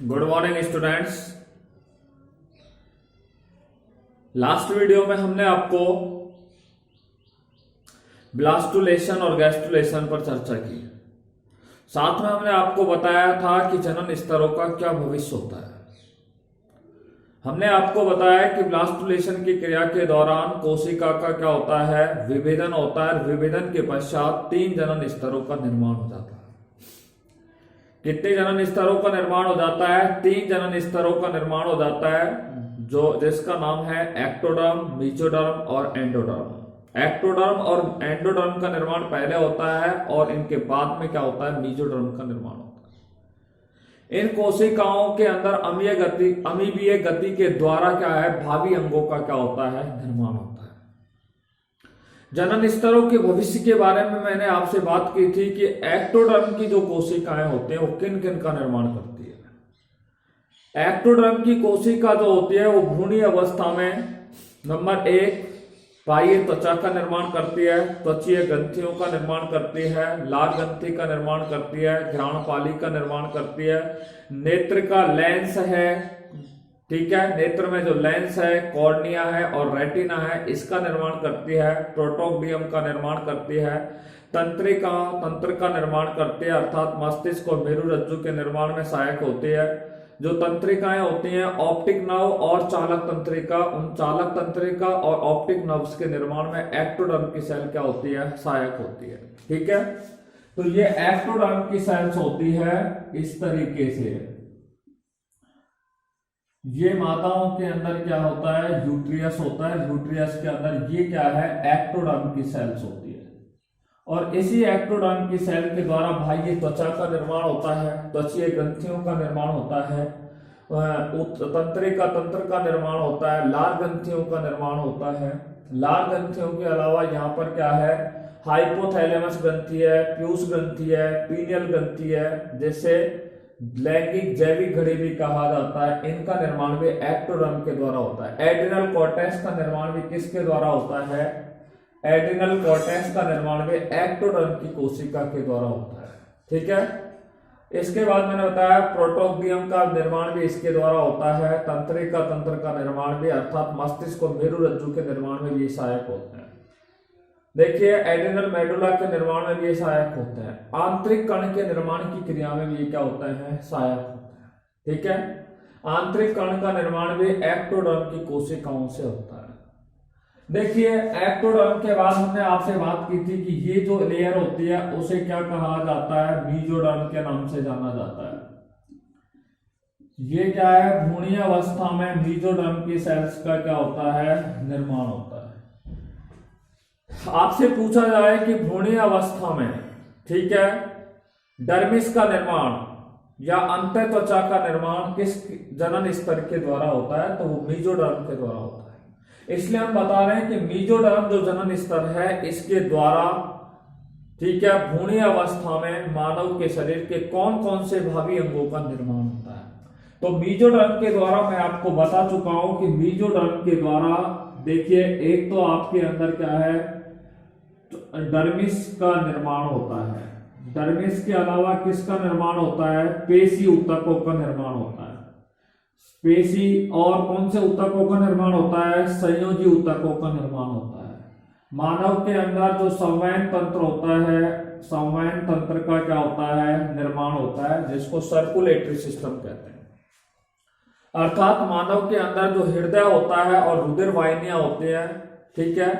Good morning students. Last video में हमने आपको ब्लास्टुलेशन और गैस्ट्रुलेशन पर चर्चा की। साथ में हमने आपको बताया था कि जनन स्तरों का क्या भविष्य होता है। हमने आपको बताया कि ब्लास्टुलेशन की क्रिया के दौरान कोशिका का क्या होता है, विभेदन होता है। विभेदन के पश्चात 3 जनन स्तरों का निर्माण हो जाता है। कितने जनन स्तरों का निर्माण हो जाता है? 3 जनन स्तरों का निर्माण हो जाता है, जो जिसका नाम है एक्टोडर्म, मेसोडर्म और एंडोडर्म। एक्टोडर्म और एंडोडर्म का निर्माण पहले होता है और इनके बाद में क्या होता है, मेसोडर्म का निर्माण होता है। इन कोशिकाओं के अंदर अमीबीय गति के द्वारा क्या है, भावी अंगों का क्या होता है, निर्माण होता है। जनन स्तरों के भविष्य के बारे में मैंने आपसे बात की थी कि एक्टोडर्म की जो कोशिकाएं होती हैं वो किन किन का निर्माण करती है। एक्टोडर्म की कोशिका जो होती है वो भ्रूणीय अवस्था में नंबर 1 बाह्य त्वचा का निर्माण करती है, त्वचीय ग्रंथियों का निर्माण करती है, लार ग्रंथि का निर्माण करती है, घ्राणपाली का निर्माण करती है, नेत्र का लेंस है, ठीक है, नेत्र में जो लेंस है, कॉर्निया है और रेटिना है, इसका निर्माण करती है, प्रोटोक्टियम का निर्माण करती है, तंत्र का निर्माण करती है, अर्थात मस्तिष्क और मेरुरज्जु के निर्माण में सहायक होती है। जो तंत्रिकाएं होती हैं, ऑप्टिक नर्व और चालक तंत्रिका, उन चालक तंत्रिका और ऑप्टिक नर्व्स के निर्माण में एक्टोडर्म की सेल क्या होती है, सहायक होती है। ठीक है, तो ये एक्टोडर्म की सेल्स होती है इस तरीके से। ये माताओं के अंदर क्या होता है, यूट्रियस होता है, यूट्रियस के अंदर ये क्या है, एक्टोडर्म की सेल्स होती है। और इसी एक्टोडर्म की सेल के द्वारा बाह्य त्वचा का निर्माण होता है, त्वचीय ग्रंथियों का निर्माण होता है, तंत्र का निर्माण होता है, लार ग्रंथियों का निर्माण होता है। लार ग्रंथियों के अलावा यहाँ पर क्या है, हाइपोथैलेमस ग्रंथि है, प्यूस ग्रंथि है, पीनियल ग्रंथि है, जैसे लैंगिक जैविक घड़ी भी कहा जाता है। इनका निर्माण भी एक्टोडर्म के द्वारा होता है। एड्रिनल कॉर्टेक्स का निर्माण भी किसके द्वारा होता है, एड्रिनल कॉर्टेक्स का निर्माण भी एक्टोडर्म की कोशिका के द्वारा होता है। ठीक है, इसके बाद मैंने बताया प्रोटोक्टियम का निर्माण भी इसके द्वारा होता है। तंत्र का निर्माण भी, अर्थात मस्तिष्क और मेरुरज्जु के निर्माण में भी सहायक होते हैं। देखिए, एड्रिनल मेडुला के निर्माण में भी ये सहायक होते हैं। आंतरिक कण के निर्माण की क्रिया में भी क्या होते हैं, सहायक होते हैं। ठीक है, आंतरिक कण का निर्माण भी एक्टोडर्म की कोशिकाओं से होता है। देखिए, एक्टोडर्म के बाद हमने आपसे बात की थी कि ये जो लेयर होती है उसे क्या कहा जाता है, मेसोडर्म के नाम से जाना जाता है। ये क्या है, भ्रूणीय अवस्था में मेसोडर्म की सेल्स का क्या होता है, निर्माण होता है। आपसे पूछा जाए कि भ्रूणीय अवस्था में, ठीक है, डर्मिस का निर्माण या अंतः त्वचा का निर्माण किस जनन स्तर के द्वारा होता है, तो वो मेसोडर्म के द्वारा होता है। इसलिए हम बता रहे हैं कि मेसोडर्म जो जनन स्तर है इसके द्वारा, ठीक है, भ्रूणीय अवस्था में मानव के शरीर के कौन कौन से भावी अंगों का निर्माण होता है। तो मेसोडर्म के द्वारा मैं आपको बता चुका हूं कि मेसोडर्म के द्वारा, देखिए, एक तो आपके अंदर क्या है, डर्मिस का निर्माण होता है। डर्मिस के अलावा किसका निर्माण होता है, पेशी ऊतकों का निर्माण होता है। पेशी और कौन से ऊतकों का निर्माण होता है, संयोजी ऊतकों का निर्माण होता है। मानव के अंदर जो संवहन तंत्र होता है, संवहन तंत्र का क्या होता है, निर्माण होता है, जिसको सर्कुलेटरी सिस्टम कहते हैं। अर्थात मानव के अंदर जो हृदय होता है और रुधिर वाहिनियां होती है, ठीक है,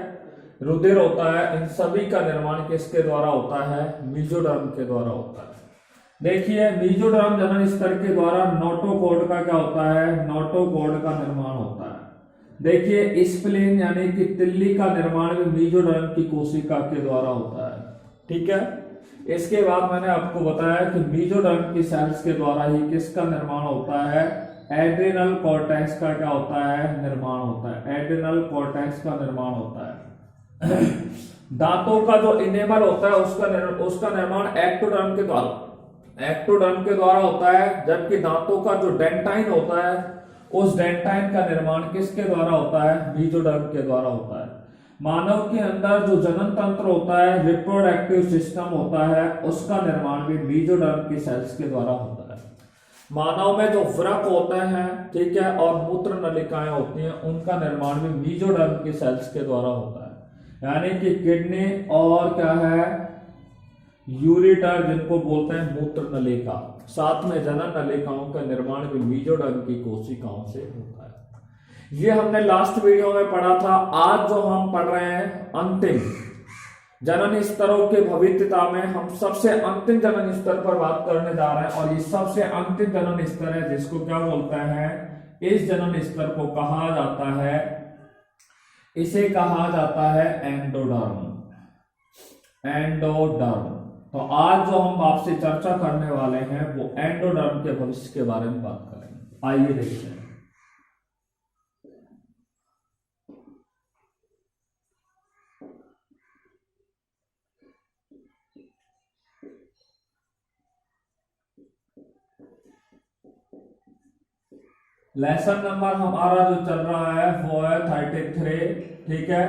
रुधिर होता है, इन सभी का निर्माण किसके द्वारा होता है, मेसोडर्म के द्वारा होता है। देखिए, मेसोडर्म जनन स्तर के द्वारा नोटोकॉर्ड का क्या होता है, नोटोकॉर्ड का निर्माण होता है। देखिए, स्प्लीन यानी कि तिल्ली का निर्माण भी मेसोडर्म की कोशिका के द्वारा होता है। ठीक है, इसके बाद मैंने आपको बताया कि मेसोडर्म की सेल्स के द्वारा ही किसका निर्माण होता है, एड्रिनल कॉर्टेक्स का क्या होता है, निर्माण होता है। एड्रिनल कॉर्टेक्स का निर्माण होता है। दांतों का जो इनेमल होता है उसका निर्माण एक्टोडर्म के द्वारा होता है, जबकि दांतों का जो डेंटाइन होता है उस डेंटाइन का निर्माण किसके द्वारा होता है, मेसोडर्म के द्वारा होता है। मानव के अंदर जो जनन तंत्र होता है, रिप्रोडक्टिव सिस्टम होता है, उसका निर्माण भी मेसोडर्म की सेल्स के द्वारा होता है। मानव में जो वृक्क होते हैं, ठीक है, और मूत्र नलिकाएं होती हैं, उनका निर्माण भी मीजोडर्म की सेल्स के द्वारा होता है। यानी कि किडनी और क्या है, यूरिटर जिनको बोलते हैं मूत्र नलिका, साथ में जनन नलिकाओं का निर्माण भी मीजोडर्म की कोशिकाओं से होता है। ये हमने लास्ट वीडियो में पढ़ा था। आज जो हम पढ़ रहे हैं अंतिम जनन स्तरों के भविष्यता में, हम सबसे अंतिम जनन स्तर पर बात करने जा रहे हैं। और ये सबसे अंतिम जनन स्तर है जिसको क्या बोलते हैं, इस जनन स्तर को कहा जाता है, इसे कहा जाता है एंडोडर्म। एंडोडर्म। तो आज जो हम आपसे चर्चा करने वाले हैं वो एंडोडर्म के भविष्य के बारे में बात करेंगे। आइए देखते हैं। लेसन नंबर हमारा जो चल रहा है वो है 33, ठीक है,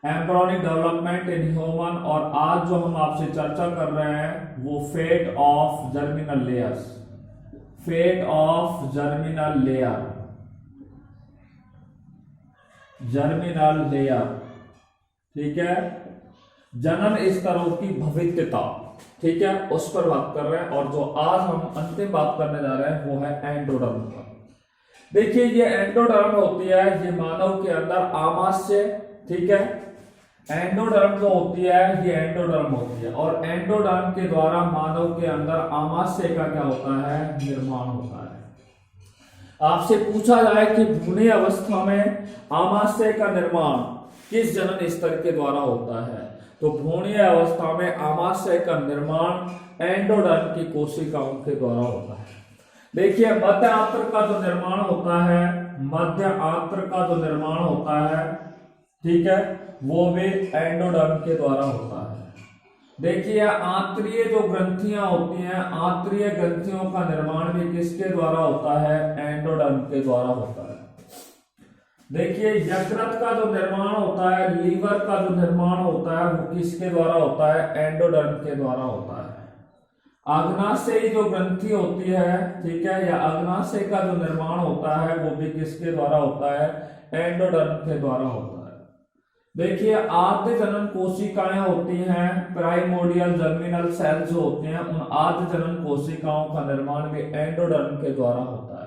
एम्ब्रियोनिक डेवलपमेंट इन ह्यूमन। और आज जो हम आपसे चर्चा कर रहे हैं वो fate of germinal layers, fate of germinal layer, germinal layer, ठीक है, जनन स्तरों की भविष्यता, ठीक है, उस पर बात कर रहे हैं। और जो आज हम अंतिम बात करने जा रहे हैं वो है एंडोडर्म पर। देखिए ये एंडोडर्म होती है, ये मानव के अंदर आमाशय, ठीक है, एंडोडर्म जो होती है ये एंडोडर्म होती है। और एंडोडर्म के द्वारा मानव के अंदर आमाशय का क्या होता है, निर्माण होता है। आपसे पूछा जाए कि भ्रूणीय अवस्था में आमाशय का निर्माण किस जनन स्तर के द्वारा होता है, तो भ्रूणीय अवस्था में आमाशय का निर्माण एंडोडर्म की कोशिकाओं के द्वारा होता है। देखिए मध्य आंत्र का जो निर्माण होता है, मध्य आंत्र का जो निर्माण होता है, ठीक है, वो भी एंडोडर्म के द्वारा होता है। देखिए आंतरीय जो ग्रंथियां होती हैं, आंतरीय ग्रंथियों का निर्माण भी किसके द्वारा होता है, एंडोडर्म के द्वारा होता है। देखिए यकृत का जो निर्माण होता है, लीवर का जो निर्माण होता है वो किसके द्वारा होता है, एंडोडर्म के द्वारा होता है। अग्नाशय जो ग्रंथि होती है, ठीक है, या अग्नाशय का जो निर्माण होता है वो भी किसके द्वारा होता है, एंडोडर्म के द्वारा होता है। देखिए आद्य जनन कोशिकाएं होती हैं, प्राइमोर्डियल जर्मिनल सेल्स जो होते हैं, उन आद्य जनन कोशिकाओं का निर्माण भी एंडोडर्म के द्वारा होता है।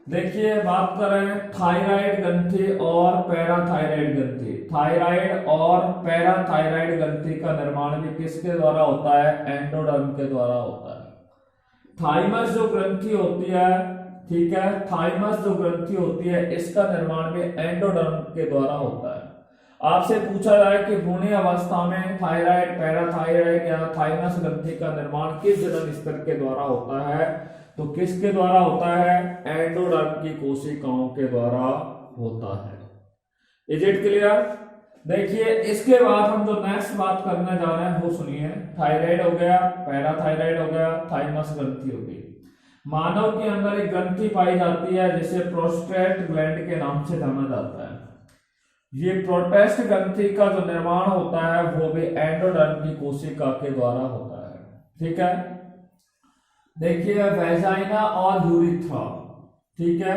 देखिए बात करें थायराइड ग्रंथि और पैराथायराइड ग्रंथि, थायराइड और पैराथायराइड ग्रंथि का निर्माण भी किसके द्वारा होता है, एंडोडर्म के द्वारा होता है। थाइमस जो ग्रंथि होती है, ठीक है, थाइमस जो ग्रंथि होती है इसका निर्माण भी एंडोडर्म के द्वारा होता है। आपसे पूछा जाए कि भ्रूणीय अवस्था में थायराइड, पैराथायराइड या थाइमस ग्रंथि का निर्माण किस जनन स्तर के द्वारा होता है, तो किसके द्वारा होता है, एंडोडर्म की कोशिकाओं के द्वारा होता है। Is it clear? देखिए इसके बाद हम जो नेक्स्ट बात करने जा रहे हैं वो सुनिए। थायराइड हो गया, पैराथायराइड हो गया, थाइमस ग्रंथि हो गई। मानव के अंदर एक ग्रंथि पाई जाती है जिसे प्रोस्टेट ग्लैंड के नाम से जाना जाता है। ये प्रोस्टेट ग्रंथि का जो निर्माण होता है वो भी एंडोडर्म की कोशिका के द्वारा होता है, ठीक है। देखिए वेजाइना और यूरिथ्रा, ठीक है,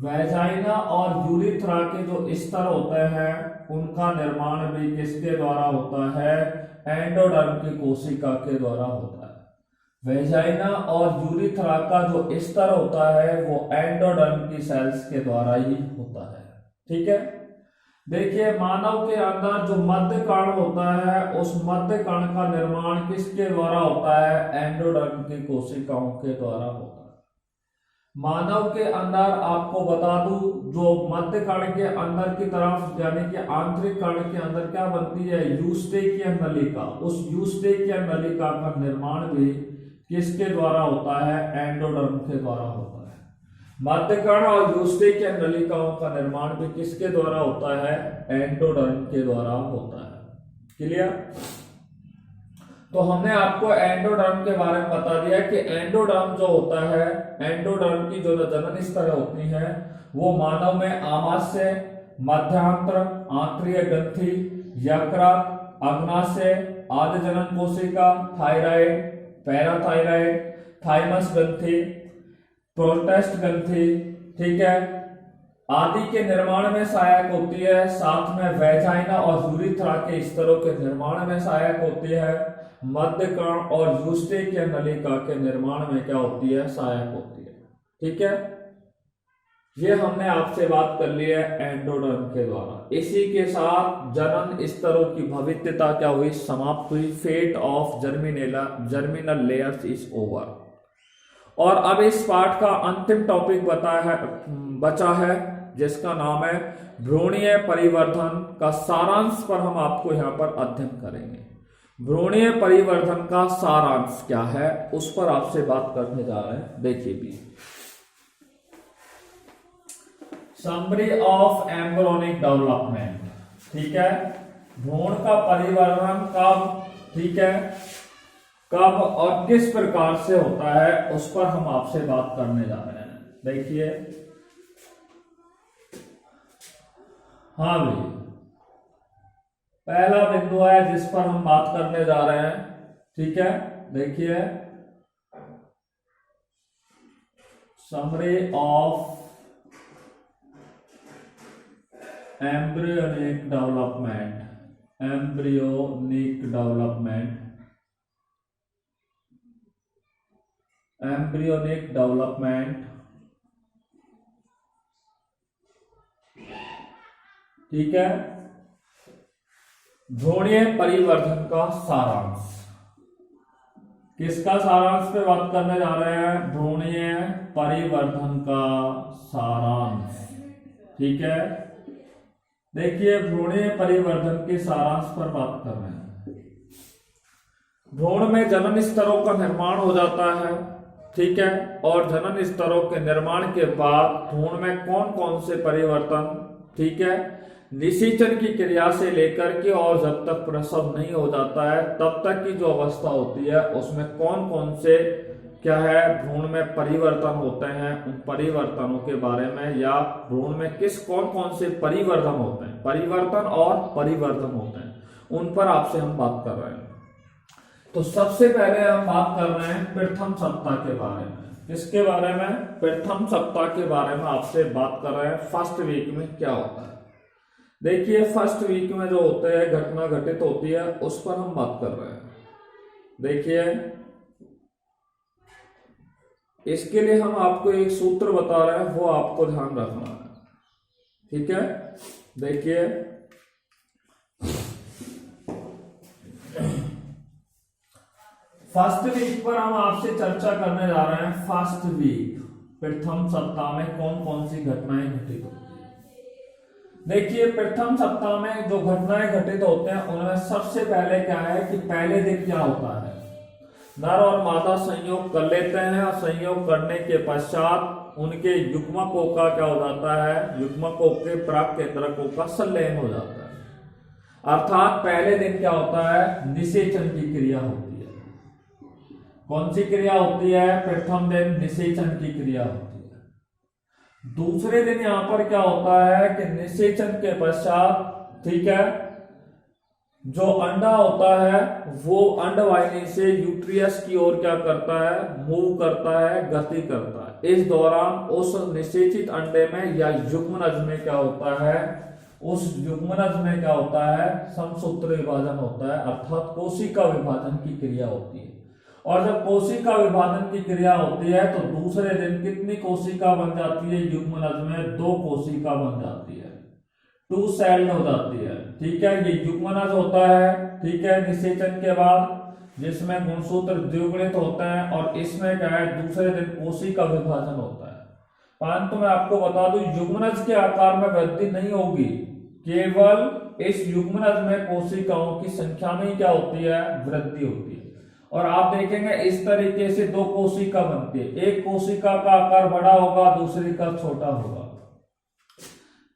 वेजाइना और यूरिथ्रा के जो स्तर होते हैं उनका निर्माण भी किसके द्वारा होता है, एंडोडर्म की कोशिका के द्वारा होता है। वेजाइना और यूरिथ्रा का जो स्तर होता है वो एंडोडर्म की सेल्स के द्वारा ही होता है, ठीक है। देखिए मानव के अंदर जो मध्य कर्ण होता है उस मध्य कर्ण का निर्माण किसके द्वारा होता है, एंडोडर्म की कोशिकाओं के द्वारा होता है। मानव के अंदर आपको बता दूं जो मध्य कर्ण के अंदर की तरफ यानी कि आंतरिक कर्ण के अंदर क्या बनती है, यूस्टेकियन नलिका, उस यूस्टेकियन नलिका का निर्माण भी किसके द्वारा होता है, एंडोडर्म के द्वारा होता है। मध्य कर्ण और यूस्टेकियन नलिकाओं का निर्माण भी किसके द्वारा होता है, एंडोडर्म के द्वारा होता है। क्लियर? तो हमने आपको एंडोडर्म के बारे में बता दिया कि एंडोडर्म जो होता है, एंडोडर्म की जो जनन स्तर होती है वो मानव में आमाशय, मध्यांत्र, आंतरीय ग्रंथि, यकृत, अग्नाशय, आद्य जनन कोशिका, थायराइड, पैराथायराइड, थाइमस ग्रंथि, प्रोटेस्ट ग्रंथि, ठीक है, आदि के निर्माण में सहायक होती है। साथ में वेजाइना और यूरिथ्रा के स्तरों के निर्माण में सहायक होती है। मध्य कर्ण और यूस्टेकिया नलिका के निर्माण में क्या होती है, सहायक होती है। ठीक है, ये हमने आपसे बात कर ली है एंडोडर्म के द्वारा। इसी के साथ जनन स्तरों की भविष्यता क्या हुई, समाप्त हुई। Fate of germinal layers is over. और अब इस पाठ का अंतिम टॉपिक बचा है जिसका नाम है भ्रूणीय परिवर्धन का सारांश पर हम आपको यहां पर अध्ययन करेंगे। भ्रूणीय परिवर्धन का सारांश क्या है उस पर आपसे बात करने जा रहे हैं। देखिए भी, समरी ऑफ एम्ब्रियोनिक डेवलपमेंट, ठीक है, भ्रूण का परिवर्धन कब, ठीक है, कब और किस प्रकार से होता है उस पर हम आपसे बात करने जा रहे हैं। देखिए, हाँ भाई, पहला बिंदु है जिस पर हम बात करने जा रहे हैं, ठीक है, देखिए, summary of embryonic development, embryonic development, embryonic development, ठीक है, भ्रूणीय परिवर्धन का सारांश। किसका सारांश पे बात करने जा रहे हैं, भ्रूणीय परिवर्धन का सारांश, ठीक है। देखिए, भ्रूणीय परिवर्धन के सारांश पर बात कर रहे हैं। भ्रूण में जनन स्तरों का निर्माण हो जाता है, ठीक है, और जनन स्तरों के निर्माण के बाद भ्रूण में कौन कौन से परिवर्तन, ठीक है, निषेचन की क्रिया से लेकर के और जब तक प्रसव नहीं हो जाता है तब तक की जो अवस्था होती है उसमें कौन कौन से क्या है भ्रूण में परिवर्तन होते हैं, उन परिवर्तनों के बारे में, या भ्रूण में कौन कौन से परिवर्तन होते हैं, परिवर्तन और परिवर्तन होते हैं, उन पर आपसे हम बात कर रहे हैं। तो सबसे पहले हम बात कर रहे हैं प्रथम सप्ताह के बारे में। किसके बारे में, प्रथम सप्ताह के बारे में आपसे बात कर रहे हैं। फर्स्ट वीक में क्या होता है, देखिए, फर्स्ट वीक में जो होते हैं घटना घटित होती है उस पर हम बात कर रहे हैं। देखिए, इसके लिए हम आपको एक सूत्र बता रहे हैं, वो आपको ध्यान रखना है, ठीक है। देखिए, फर्स्ट वीक पर हम आपसे चर्चा करने जा रहे हैं। फर्स्ट वीक, प्रथम सप्ताह में कौन कौन सी घटनाएं घटित होती है। देखिए, प्रथम सप्ताह में जो घटनाएं घटित होते हैं उनमें सबसे पहले क्या है कि पहले दिन क्या होता है, नर और मादा संयोग कर लेते हैं और संयोग करने के पश्चात उनके युग्मकों का क्या हो जाता है, युग्मकों के प्राक केंद्रकों का संलयन हो जाता है। अर्थात पहले दिन क्या होता है, निषेचन की क्रिया होती है। कौन सी क्रिया होती है, प्रथम दिन निषेचन की क्रिया होती है। दूसरे दिन यहां पर क्या होता है कि निषेचन के पश्चात, ठीक है, जो अंडा होता है वो अंडवाहिनी से यूट्रियस की ओर क्या करता है, मूव करता है, गति करता है। इस दौरान उस निषेचित अंडे में या युग्मनज में क्या होता है, उस युग्मनज में क्या होता है, समसूत्र विभाजन होता है, अर्थात कोशिका विभाजन की क्रिया होती है। और जब कोशिका विभाजन की क्रिया होती है तो दूसरे दिन कितनी कोशिका बन जाती है, युग्मनज में 2 कोशिका बन जाती है, 2 सेल्ड हो जाती है, ठीक है। ये युग्मनज होता है, ठीक है, निषेचन के बाद, जिसमें गुणसूत्र द्विगुणित होते हैं, और इसमें क्या है, दूसरे दिन कोशिका विभाजन होता है। परंतु मैं आपको बता दूं, युग्मनज के आकार में वृद्धि नहीं होगी, केवल इस युग्मनज में कोशिकाओं की संख्या में क्या होती है, वृद्धि होती है। और आप देखेंगे इस तरीके से 2 कोशिका बनती है, एक कोशिका का आकार बड़ा होगा, दूसरी का छोटा होगा,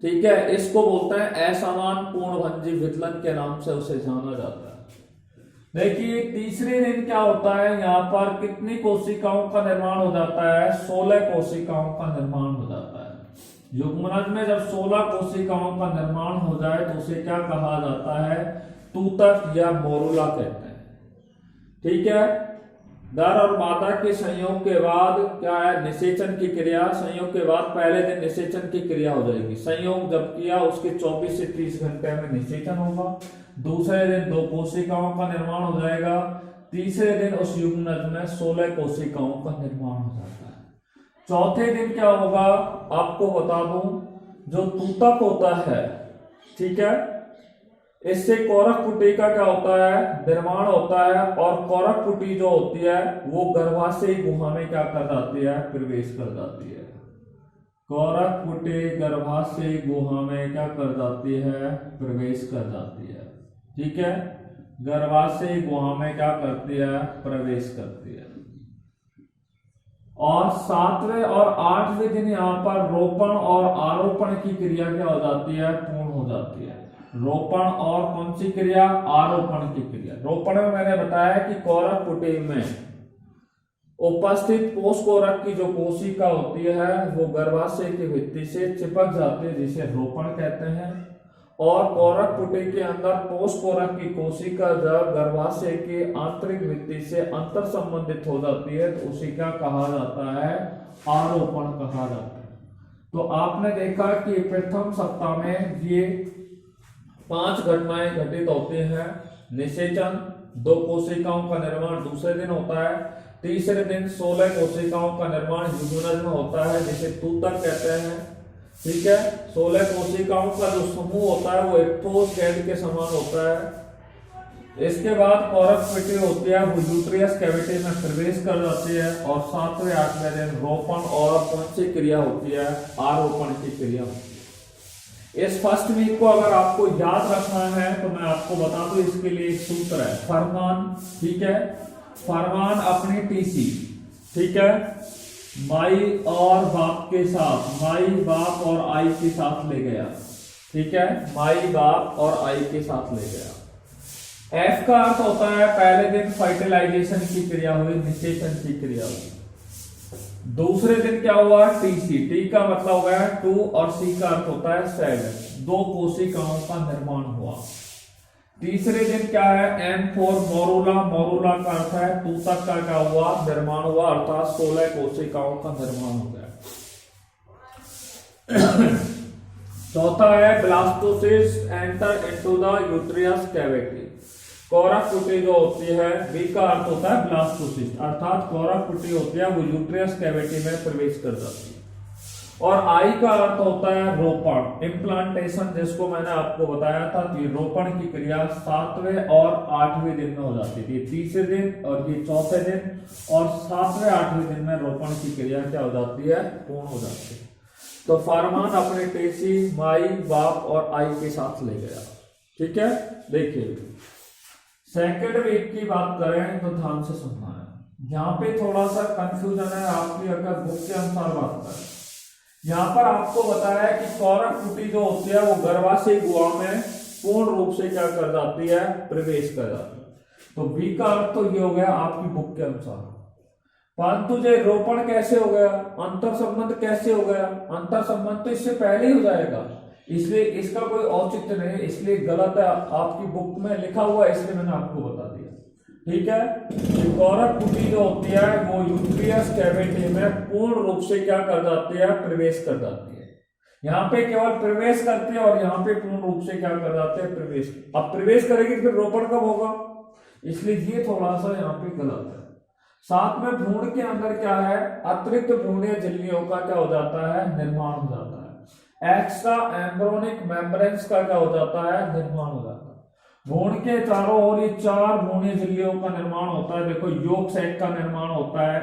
ठीक है। इसको बोलते हैं असमान पूर्णभंजी विदलन के नाम से उसे जाना जाता है। देखिए, तीसरे दिन क्या होता है, यहाँ पर कितनी कोशिकाओं का निर्माण हो जाता है, 16 कोशिकाओं का निर्माण हो जाता है। युग्मनज में जब 16 कोशिकाओं का निर्माण हो जाए तो उसे क्या कहा जाता है, तूतक या मोरुला कहते हैं, ठीक है। नर और मादा के संयोग के बाद क्या है, निषेचन की क्रिया। संयोग के बाद पहले दिन निषेचन की क्रिया हो जाएगी। संयोग जब किया उसके 24 से 30 घंटे में निषेचन होगा। दूसरे दिन 2 कोशिकाओं का निर्माण हो जाएगा। तीसरे दिन उस युग्मनज में 16 कोशिकाओं का निर्माण हो जाता है। चौथे दिन क्या होगा आपको बता दूं, जो तूतक होता है, ठीक है, इससे कोरक पुटी का क्या होता है, निर्माण होता है। और कोरक पुटी जो होती है वो गर्भाशय गुहा में क्या कर जाती है, प्रवेश कर जाती है। कोरक पुटी गर्भाशय गुहा में क्या कर जाती है, प्रवेश कर जाती है। ठीक है, गर्भाशय गुहा में क्या करती है, प्रवेश करती है। और 7वें और 8वें दिन यहाँ पर रोपण और आरोपण की क्रिया क्या हो जाती है, पूर्ण हो जाती है। रोपण और कौन सी क्रिया, आरोपण की क्रिया। रोपण में मैंने बताया कि कोरक पुटी में उपस्थित पोषकोरक की जो कोशिका होती है वो गर्भाशय की भित्ति से चिपक जाती है, जिसे रोपण कहते हैं। और कोरक पुटी के अंदर पोषकोरक की कोशिका जब गर्भाशय की आंतरिक भित्ति से अंतर संबंधित हो जाती है तो उसे क्या कहा जाता है, आरोपण कहा जाता है। तो आपने देखा कि प्रथम सप्ताह में ये 5 घटनाएं घटित होती हैं। निषेचन, 2 कोशिकाओं का निर्माण दूसरे दिन होता है। तीसरे दिन 16 कोशिकाओं का निर्माण युग्मनज में होता है, जिसे तूतक कहते हैं। ठीक है, 16 कोशिकाओं का जो समूह होता है वो एक ठोस गेंद के समान होता है। इसके बाद कोरक पुटी होती है, वो यूट्रियस कैविटी में प्रवेश कर जाती है। और 7वें 8वें दिन रोपण और कौन सी क्रिया होती है, आरोपण की क्रिया होती है। इस फर्स्ट वीक को अगर आपको याद रखना है तो मैं आपको बता दूं, इसके लिए एक सूत्र है, फरमान। ठीक है, फरमान अपनी टीसी, ठीक है, माई और बाप के साथ, माई बाप और आई के साथ ले गया। ठीक है, माई बाप और आई के साथ ले गया। एफ का अर्थ होता है पहले दिन फर्टिलाइजेशन की क्रिया हुई, निषेचन की क्रिया हुई। दूसरे दिन क्या हुआ, टीसी। टी का मतलब हो गया 2 और सी का अर्थ होता है 7, 2 कोशिकाओं का निर्माण हुआ। तीसरे दिन क्या है, M4 मोरूला। मोरूला का अर्थ है तूतक का क्या हुआ, निर्माण हुआ, अर्थात 16 कोशिकाओं का निर्माण हो गया। चौथा है blastocyst enter into the uterus cavity. कोरक पुटी जो होती है, बी का अर्थ होता है ब्लास्टोसिस, अर्थात कोरक पुटी होती है वो यूट्रियस कैविटी में प्रवेश कर जाती है। और आई का अर्थ होता है रोपण, इम्प्लांटेशन, जिसको मैंने आपको बताया था कि रोपण की क्रिया 7वें और 8वें दिन में हो जाती थी। तीसरे दिन और ये चौथे दिन और 7वें 8वें दिन में रोपण की क्रिया क्या हो जाती है, पूर्ण हो जाती है। तो फरमान अपने टेसी, माई, बाप और आई के साथ ले गया। ठीक है, देखिए सेकेंड वीक की बात करें तो ध्यान से सुनना है, यहाँ पे थोड़ा सा कंफ्यूजन है आपकी अगर बुक के अनुसार बात करें। यहाँ पर आपको बताया कि कोरक पुटी जो होती है वो गर्भाशय गुहा में पूर्ण रूप से क्या कर जाती है, प्रवेश कर जाती है। तो बी का अर्थ तो ये हो गया आपकी बुक के अनुसार। परंतु जो रोपण कैसे हो गया, अंतर संबंध कैसे हो गया, अंतर संबंध तो इससे पहले ही हो जाएगा, इसलिए इसका कोई औचित्य नहीं, इसलिए गलत है, आपकी बुक में लिखा हुआ है इसलिए मैंने आपको बता दिया। ठीक है, कोरक पुटी जो होती है वो यूट्रियस कैविटी में पूर्ण रूप से क्या कर जाती है, प्रवेश कर जाती है। यहाँ पे केवल प्रवेश करती है और यहाँ पे पूर्ण रूप से क्या कर जाते हैं, प्रवेश। अब प्रवेश करेगी फिर रोपण कब होगा, इसलिए ये थोड़ा सा यहाँ पे गलत है। साथ में भ्रूण के अंदर क्या है, अतिरिक्त भ्रूणीय झिल्लियों का क्या हो जाता है, निर्माण हो जाता है। एक्स्ट्रा एम्ब्रोनिक मेम्ब्रेन्स का क्या हो जाता है, निर्माण हो जाता है। भ्रूण के चारों ओर ये 4 भ्रूणीय झिल्लियों का निर्माण होता है। देखो योग सैक का निर्माण होता है,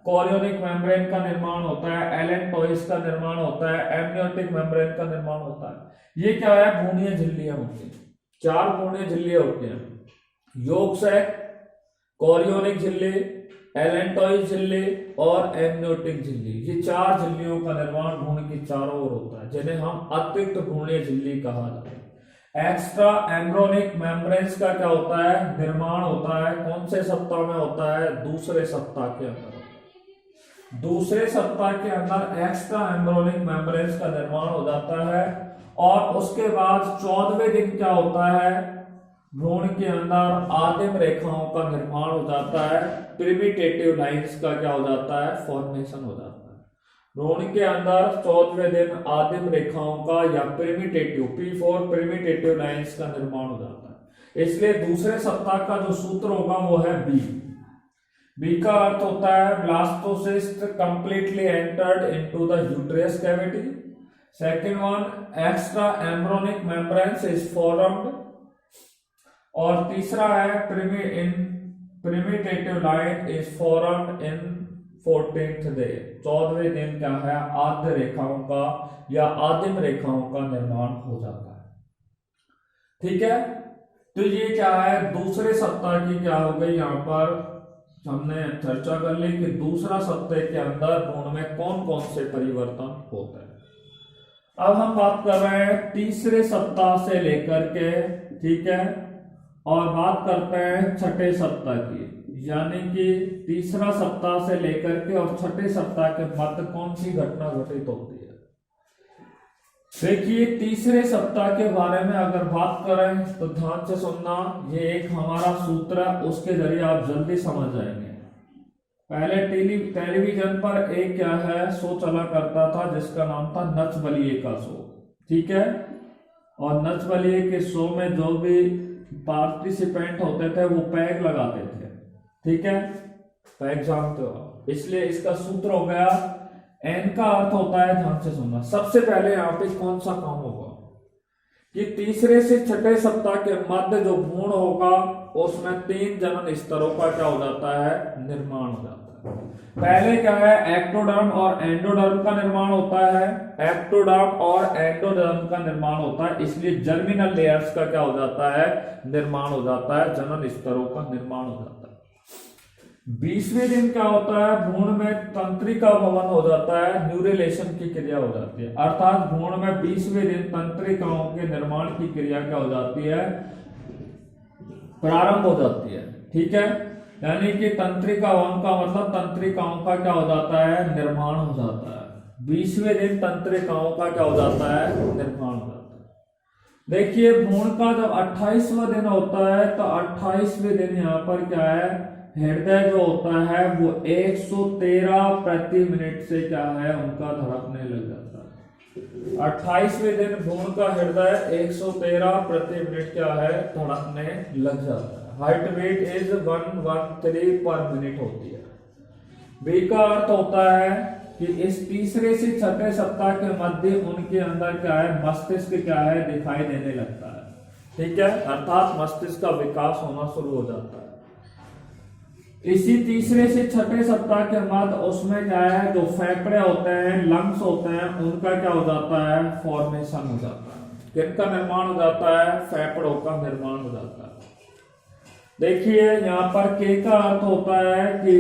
कोरियोनिक मेम्ब्रेन का निर्माण होता है, एलेंटोइस का निर्माण होता है, एमनियोटिक मेम्ब्रेन का निर्माण होता है। ये क्या है, भ्रूणीय झिल्लियां होती हैं, 4 भ्रूणीय झिल्लियां होती हैं, योग सैक, कोरियोनिक झिल्ली, एलेंटोइस झिल्ली और एमनियोटिक झिल्ली। ये 4 झिल्लियों का निर्माण भ्रूण की चारों ओर होता है, जिन्हें हम अतिरिक्त भ्रूणीय झिल्ली कहा जाता है। एक्स्ट्रा एम्ब्रोनिक मेम्ब्रेन्स का क्या होता है, निर्माण होता है। कौन से सप्ताह में होता है, दूसरे सप्ताह के अंदर। दूसरे सप्ताह के अंदर एक्स्ट्रा एम्ब्रोनिक मेम्ब्रेन्स का निर्माण हो जाता है। और उसके बाद 14वें दिन क्या होता है, भ्रूण के अंदर आदिम रेखाओं का निर्माण हो जाता है, प्रिमिटेटिव लाइंस का क्या हो जाता है, फॉर्मेशन हो जाता है। भ्रूण के अंदर 14वें दिन आदिम रेखाओं का या प्रिमिटेटिव P4 प्रिमिटेटिव लाइंस का निर्माण हो जाता है। इसलिए दूसरे सप्ताह का जो सूत्र होगा वो है बी। बी का अर्थ होता है blastocyst completely entered into the uterus cavity. Second one, extra embryonic membranes is formed. और तीसरा है primitive line is formed in 14th day. 14वें दिन क्या है, आद्य रेखाओं का या आदिम रेखाओं का निर्माण हो जाता है। ठीक है, तो ये क्या है, दूसरे सप्ताह की क्या हो गई, यहाँ पर हमने चर्चा कर ली कि दूसरा सप्ताह के अंदर भ्रूण में कौन कौन से परिवर्तन होते हैं। अब हम बात कर रहे हैं तीसरे सप्ताह से लेकर के, ठीक है, और बात करते हैं छठे सप्ताह की, यानी कि तीसरा सप्ताह से लेकर के और छठे सप्ताह के मध्य कौन सी घटना घटित होती है। देखिए, तीसरे सप्ताह के बारे में अगर बात करें तो ध्यान से सुनना, ये एक हमारा सूत्र है, उसके जरिए आप जल्दी समझ जाएंगे। पहले टेलीविजन पर एक क्या है शो चला करता था जिसका नाम था नच बलिए का शो, ठीक है, और नच बलिए के शो में जो भी पार्टिसिपेंट होते थे वो पैग लगाते थे, ठीक है, पैग जानते हो, इसलिए इसका सूत्र हो गया एन का अर्थ होता है, ध्यान से सुनना, सबसे पहले यहाँ पे कौन सा काम होगा कि तीसरे से छठे सप्ताह के मध्य जो भ्रूण होगा उसमें 3 जनन स्तरों का क्या हो जाता है, निर्माण हो जाता है। पहले क्या है, एक्टोडर्म और एंडोडर्म का निर्माण होता है, एक्टोडर्म और एंडोडर्म का निर्माण होता है, इसलिए जर्मिनल लेयर्स का क्या हो जाता है, निर्माण हो जाता है, जनन स्तरों का निर्माण हो जाता है। 20वें दिन क्या होता है, भ्रूण में तंत्रिका भवन हो जाता है, न्यूरेलेशन की क्रिया हो जाती है, अर्थात भ्रूण में 20वें दिन तंत्रिकाओं के निर्माण की क्रिया क्या हो जाती है, प्रारंभ हो जाती है, ठीक है, यानी कि तंत्रिका भवन का मतलब तंत्रिकाओं का क्या हो जाता है, निर्माण हो जाता है। 20वें दिन तंत्रिकाओं का क्या हो जाता है, निर्माण हो जाता है। देखिए, भ्रूण का जब 28वां दिन होता है तो 28वें दिन यहाँ पर क्या है, हृदय जो होता है वो 113 प्रति मिनट से क्या है, उनका धड़कने लग जाता है। 28वें दिन भ्रूण का हृदय 113 प्रति मिनट क्या है, धड़कने लग जाता है। हार्ट बीट इज 113 पर मिनट होती है। बी का अर्थ होता है कि इस तीसरे से छठे सप्ताह के मध्य उनके अंदर क्या है, मस्तिष्क क्या है, दिखाई देने लगता है, ठीक है, अर्थात मस्तिष्क का विकास होना शुरू हो जाता है। इसी तीसरे से छठे सप्ताह के बाद उसमें क्या है, जो फेफड़े होते हैं, लंग्स होते हैं, उनका क्या हो जाता है, फॉर्मेशन हो जाता है। किनका निर्माण हो जाता है, फेफड़ों का निर्माण हो जाता है। देखिए, यहाँ पर के का अर्थ होता है कि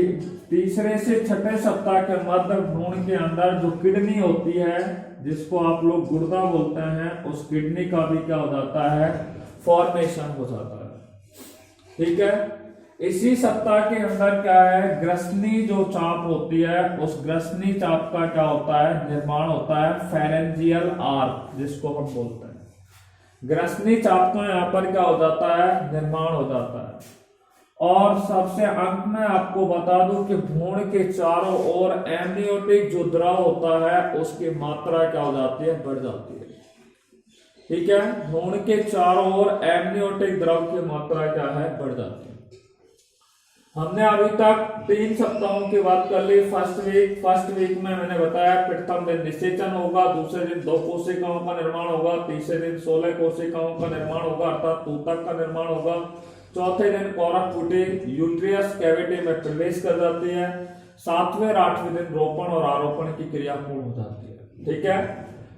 तीसरे से छठे सप्ताह के मध्य भ्रूण के अंदर जो किडनी होती है, जिसको आप लोग गुर्दा बोलते हैं, उस किडनी का भी क्या हो जाता है, फॉर्मेशन हो जाता है, ठीक है। इसी सप्ताह के अंदर क्या है, ग्रसनी जो चाप होती है, उस ग्रसनी चाप का क्या होता है, निर्माण होता है, फेरेंजियल आर्क जिसको हम बोलते हैं। ग्रसनी चाप का यहाँ पर क्या हो जाता है, निर्माण हो जाता है। और सबसे अंत में आपको बता दूं कि भ्रूण के चारों ओर एमनियोटिक जो द्रव होता है उसकी मात्रा क्या हो जाती है, बढ़ जाती है, ठीक है। भ्रूण के चारों ओर एमनियोटिक द्रव की मात्रा क्या है, बढ़ जाती है। हमने अभी तक 3 सप्ताहों की बात कर ली। फर्स्ट वीक में मैंने बताया प्रथम दिन निषेचन होगा, दूसरे दिन 2 कोशिकाओं का निर्माण होगा, तीसरे दिन 16 कोशिकाओं का निर्माण होगा अर्थात ऊतक का निर्माण होगा, चौथे दिन कोरक कुटी यूट्रियस कैविटी में प्रवेश कर जाती है, 7वें और 8वें दिन रोपण और आरोपण की क्रिया पूर्ण हो जाती है, ठीक है।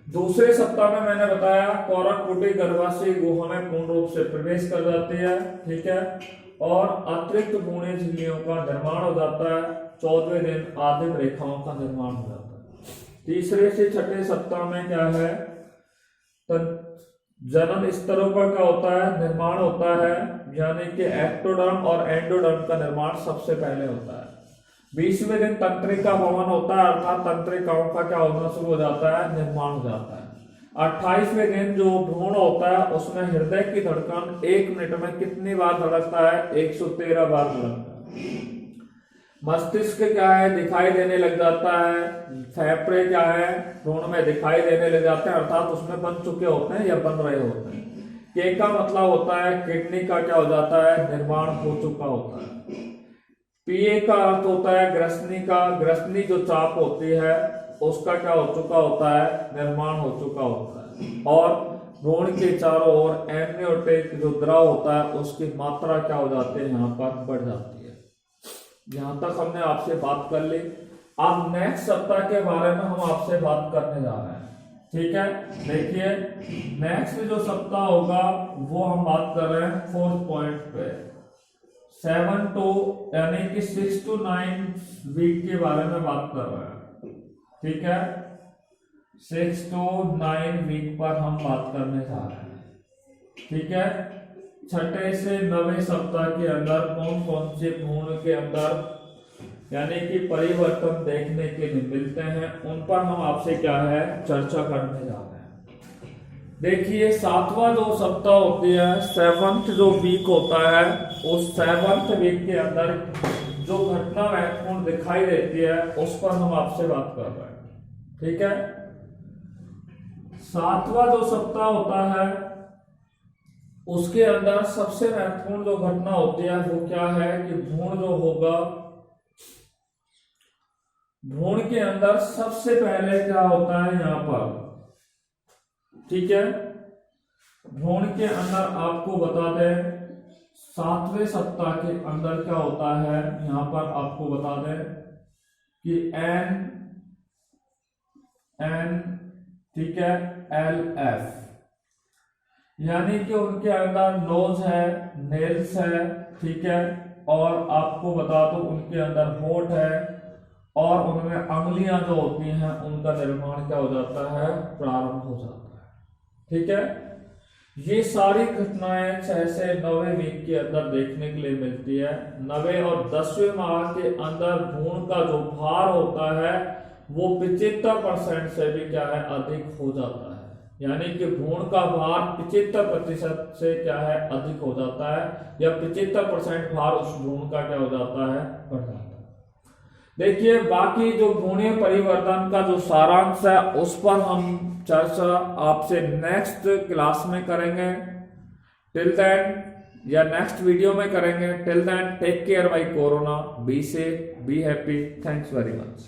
दूसरे सप्ताह में मैंने बताया कोरक कुटी गर्भाशय गुहा में पूर्ण रूप से प्रवेश कर जाती है, ठीक है, और अतिरिक्त भ्रूणीय झिल्लियों का निर्माण हो जाता है। 14वें दिन आदिम रेखाओं का निर्माण हो जाता है। तीसरे से छठे सप्ताह में क्या है, जनन स्तरों का क्या होता है, निर्माण होता है, यानी कि एक्टोडर्म और एंडोडर्म का निर्माण सबसे पहले होता है। 20वें दिन तंत्रिका भवन होता है अर्थात तंत्रिकाओं का क्या होना शुरू हो जाता है, निर्माण हो जाता है। 28वें दिन जो भ्रूण होता है उसमें हृदय की धड़कन 1 मिनट में कितनी बार धड़कता है? 113 बार धड़कता है। मस्तिष्क क्या है? दिखाई देने लग जाता है। फेफड़े क्या है? भ्रूण में दिखाई देने लग जाते हैं, अर्थात उसमें बन चुके होते हैं या बन रहे होते हैं। के का मतलब होता है किडनी का क्या हो जाता है? निर्माण हो चुका होता है। पीए का अर्थ होता है ग्रसनी का, ग्रसनी जो चाप होती है उसका क्या हो चुका होता है? निर्माण हो चुका होता है। और भ्रूण के चारों ओर एमनियोटिक जो द्रव होता है उसकी मात्रा क्या हो जाती है? यहाँ पर बढ़ जाती है। यहां तक हमने आपसे बात कर ली। अब नेक्स्ट सप्ताह के बारे में हम आपसे बात करने जा रहे हैं, ठीक है। देखिए नेक्स्ट जो सप्ताह होगा वो हम बात कर रहे हैं 4th पॉइंट पे, 7 to यानी कि 6 to 9 वीक के बारे में बात कर रहे हैं, ठीक है। 6 to 9 वीक पर हम बात करने जा रहे हैं, ठीक है। छठे से 9वें सप्ताह के अंदर कौन कौन से भ्रूण के अंदर यानी कि परिवर्तन देखने के लिए मिलते हैं उन पर हम आपसे क्या है चर्चा करने जा रहे हैं। देखिए 7वां जो सप्ताह होती है, 7th जो वीक होता है, उस 7th वीक के अंदर जो घटना महत्वपूर्ण दिखाई देती है उस पर हम आपसे बात कर रहे हैं, ठीक है। 7वां जो सप्ताह होता है उसके अंदर सबसे महत्वपूर्ण जो घटना होती है वो क्या है कि भ्रूण जो होगा, भ्रूण के अंदर सबसे पहले क्या होता है यहाँ पर, ठीक है। भ्रूण के अंदर आपको बता दें 7वें सप्ताह के अंदर क्या होता है, यहाँ पर आपको बता दें कि एन ठीक है LF यानी कि उनके अंदर नोज है, नेल्स है, ठीक है। और आपको बता दो उनके अंदर होठ है और उनमें अंगुलियां जो होती हैं उनका निर्माण क्या हो जाता है? प्रारंभ हो जाता है, ठीक है। ये सारी घटनाएं 6 से 9वें वीक के अंदर देखने के लिए मिलती है। 9वें और 10वें माह के अंदर भ्रूण का जो भार होता है वो 75% से भी क्या है अधिक हो जाता है, यानी कि भ्रूण का भार 75% से क्या है अधिक हो जाता है, या 75% भार उस भ्रूण का क्या हो जाता है? बढ़ जाता है। देखिए बाकी जो भ्रूणीय परिवर्तन का जो सारांश है उस पर हम चर्चा आपसे नेक्स्ट क्लास में करेंगे। टिल देन या नेक्स्ट वीडियो में करेंगे। Till then take care bye corona, be safe, be happy. Thanks very much.